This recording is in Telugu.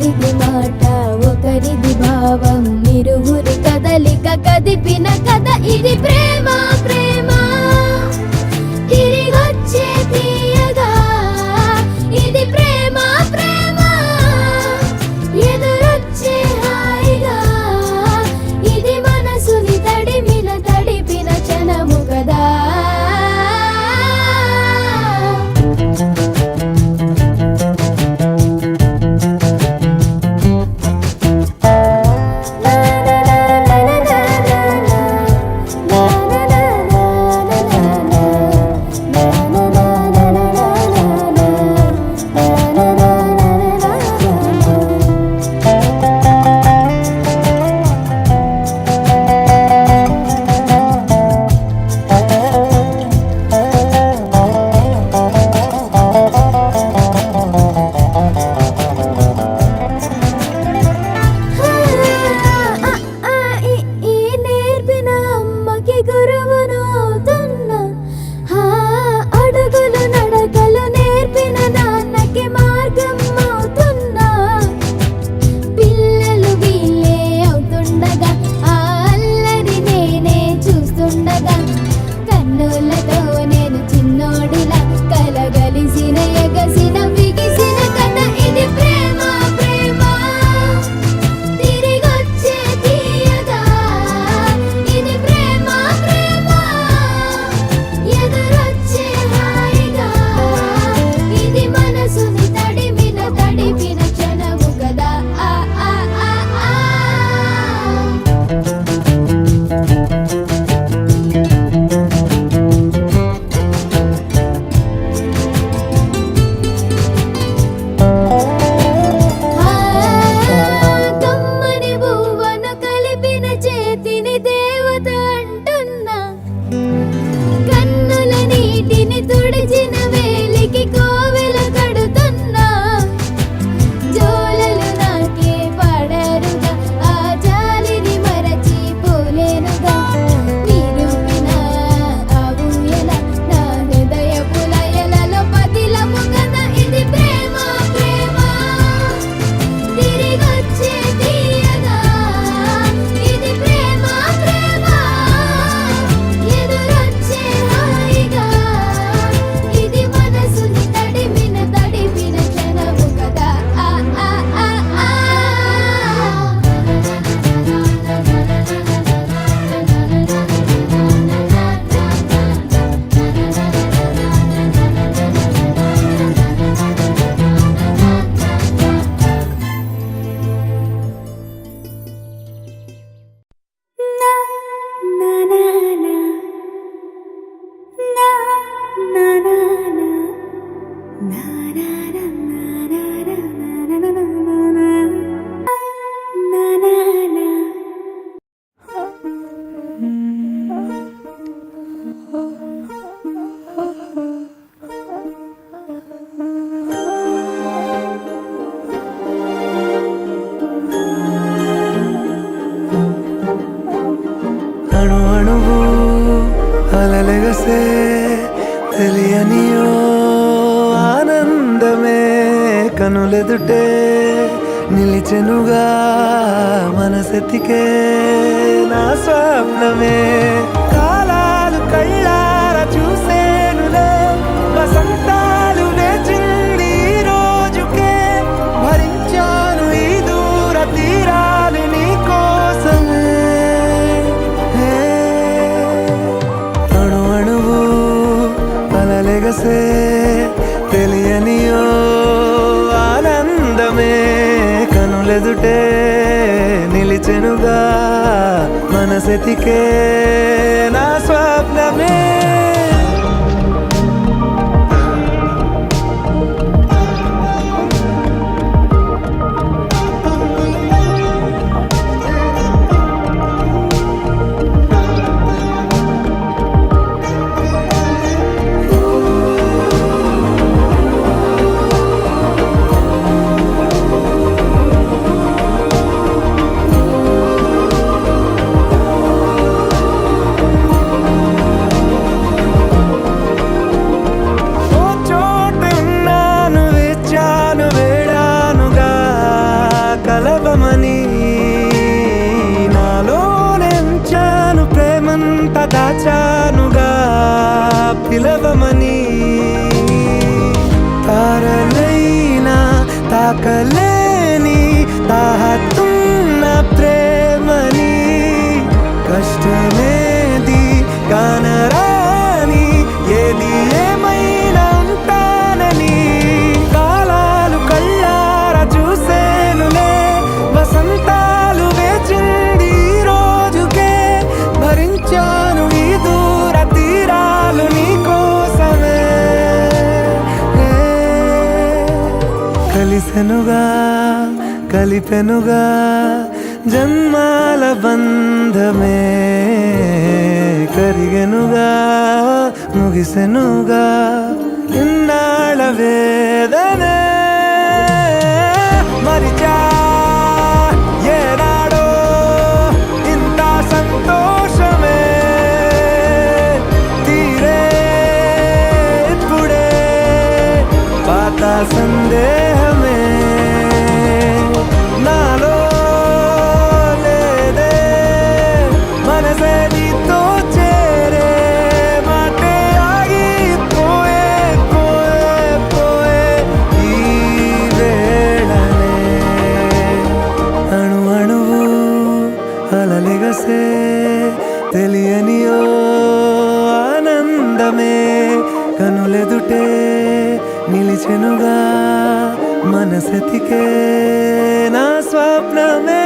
ఒకరిది మాట ఒకరిది భావం ఇరువురి కదలిక కదిపిన కథ ఇది ప్రేమ ప్రేమ తిరిగొచ్చే తీయగా ఇది ప్రేమ ప్రేమ ఎదురొచ్చే హాయిగా ఇది మనసుని తడిపిన క్షణము కదా అలలెగసే తెలియనియో ఆనందమే కనులెదుటే నిలిచెనుగా మనసెతికే నా స్వప్నమే కాలాలు కళ్ళార చూసేనులే వసంతాలు లేచింది ఈ రోజుకే భరించాను ఈ దూర తీరాలు నీ కోసమే అణు అణువు అలలెగసే తెలియనియో ఆనందమే కనులెదుటే నిలిచెనుగా మనసెతికే నా స్వప్నమే దాచానుగా పిలవమని. తారలైనా తాకలేని తాహతున్న ప్రేమని, కష్టమేది కానరాని ఏది ఏమైనా ఉంటానని. కాలాలు కళ్ళారా చూసేనులే, వసంతాలు వేచింది ఈ రోజుకే. భరించాను ఈ దూర తీరాలు నీ కోసమే. కలిసెనుగా కలిపెనుగా జన్మాల బంధమే, కరిగెనుగా ముగిసెనుగా ఇన్నాళ్ళ వేదనే. మరిచా ఏనాడో ఇంత సంతోషమే, తీరే ఇప్పుడే పాత సందేహమే. నాలో లేదే మనసే నీతో చేరే, మాటే ఆగిపోయే పోయే పోయే ఈ వేళనే. అణు అణువు అలలిగసే తెలియని ఓ ఆనందమే, కనులెదుటే నిలిచెనుగా మనసెతికే నా స్వప్నమే.